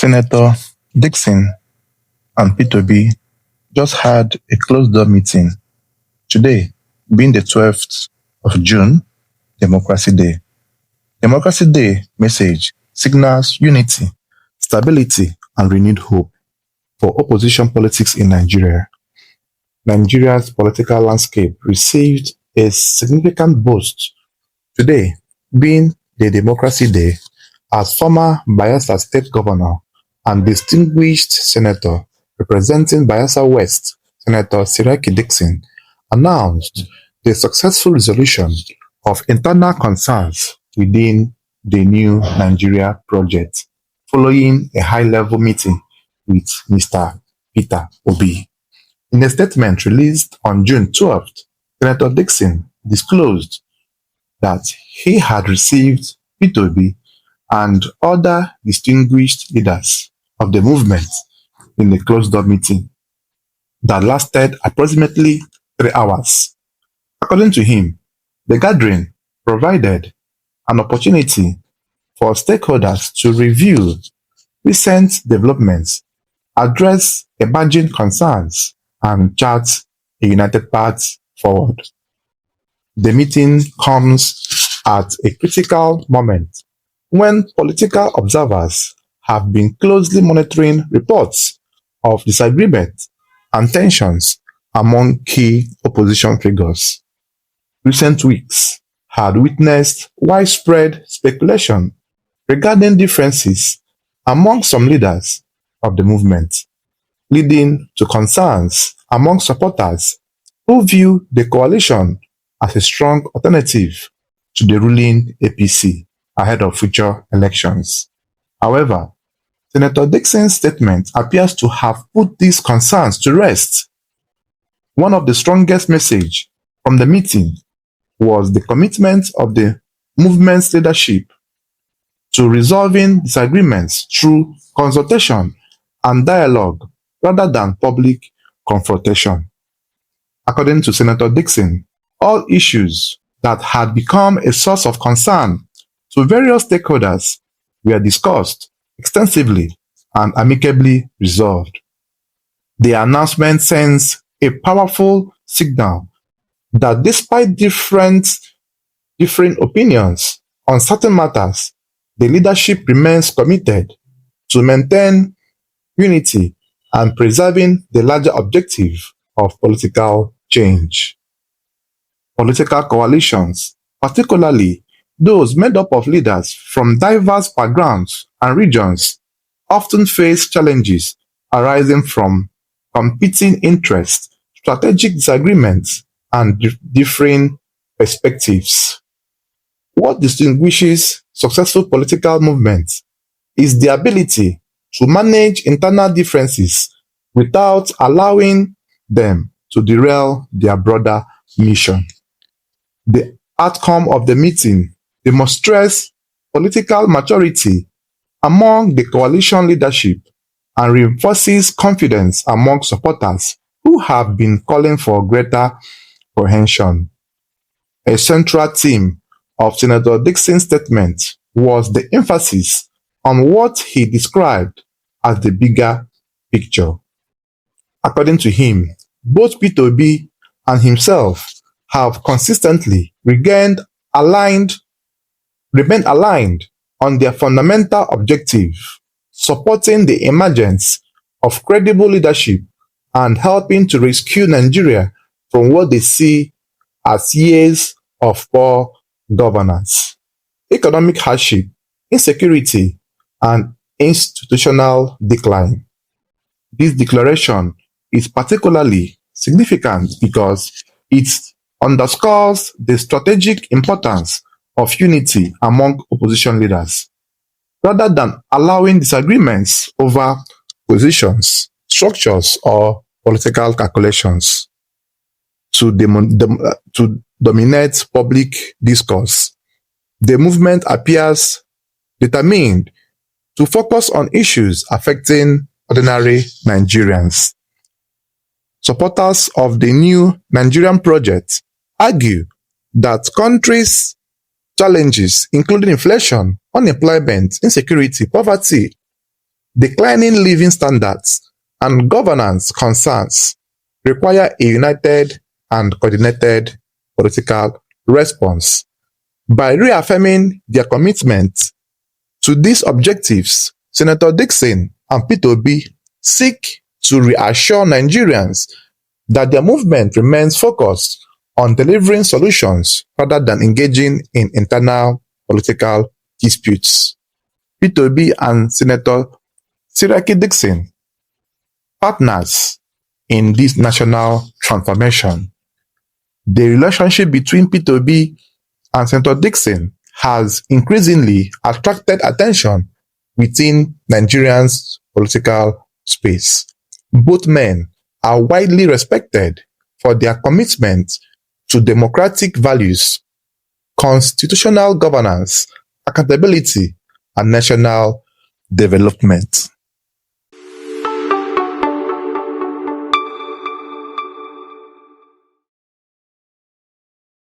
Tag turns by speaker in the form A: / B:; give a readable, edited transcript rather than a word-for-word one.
A: Senator Dickson and Peter Obi just had a closed-door meeting today, being the 12th of June, Democracy Day. Democracy Day message signals unity, stability, and renewed hope for opposition politics in Nigeria. Nigeria's political landscape received a significant boost today, being the Democracy Day, as former Bayelsa State Governor and distinguished Senator representing Bayelsa West, Senator Seriake Dickson, announced the successful resolution of internal concerns within the new Nigerian Project, following a high-level meeting with Mr. Peter Obi. In a statement released on June 12th, Senator Dickson disclosed that he had received Peter Obi and other distinguished leaders of the movement in a closed-door meeting that lasted approximately 3 hours. According to him, the gathering provided an opportunity for stakeholders to review recent developments, address emerging concerns, and chart a united path forward. The meeting comes at a critical moment when political observers have been closely monitoring reports of disagreement and tensions among key opposition figures. Recent weeks had witnessed widespread speculation regarding differences among some leaders of the movement, leading to concerns among supporters who view the coalition as a strong alternative to the ruling APC ahead of future elections. However, Senator Dickson's statement appears to have put these concerns to rest. One of the strongest messages from the meeting was the commitment of the movement's leadership to resolving disagreements through consultation and dialogue rather than public confrontation. According to Senator Dickson, all issues that had become a source of concern to various stakeholders were discussed extensively and amicably resolved. The announcement sends a powerful signal that despite differing opinions on certain matters, the leadership remains committed to maintain unity and preserving the larger objective of political change. Political coalitions, particularly those made up of leaders from diverse backgrounds and regions, often face challenges arising from competing interests, strategic disagreements, and differing perspectives. What distinguishes successful political movements is the ability to manage internal differences without allowing them to derail their broader mission. The outcome of the meeting demonstrates political maturity among the coalition leadership and reinforces confidence among supporters who have been calling for greater cohesion. A central theme of Senator Dickson's statement was the emphasis on what he described as the bigger picture. According to him, both Peter Obi and himself have consistently remained aligned on their fundamental objective, supporting the emergence of credible leadership and helping to rescue Nigeria from what they see as years of poor governance, economic hardship, insecurity, and institutional decline. This declaration is particularly significant because it underscores the strategic importance of unity among opposition leaders, rather than allowing disagreements over positions, structures, or political calculations to dominate public discourse. The movement appears determined to focus on issues affecting ordinary Nigerians. Supporters of the new Nigerian Project argue that countries' challenges, including inflation, unemployment, insecurity, poverty, Declining living standards and governance concerns require a united and coordinated political response. By reaffirming their commitment to these objectives, Senator Dickson and Peter Obi seek to reassure Nigerians that their movement remains focused on delivering solutions rather than engaging in internal political disputes. Peter Obi and Senator Seriake Dickson, partners in this national transformation. The relationship between Peter Obi and Senator Dickson has increasingly attracted attention within Nigerians' political space. Both men are widely respected for their commitment to democratic values, constitutional governance, accountability, and national development.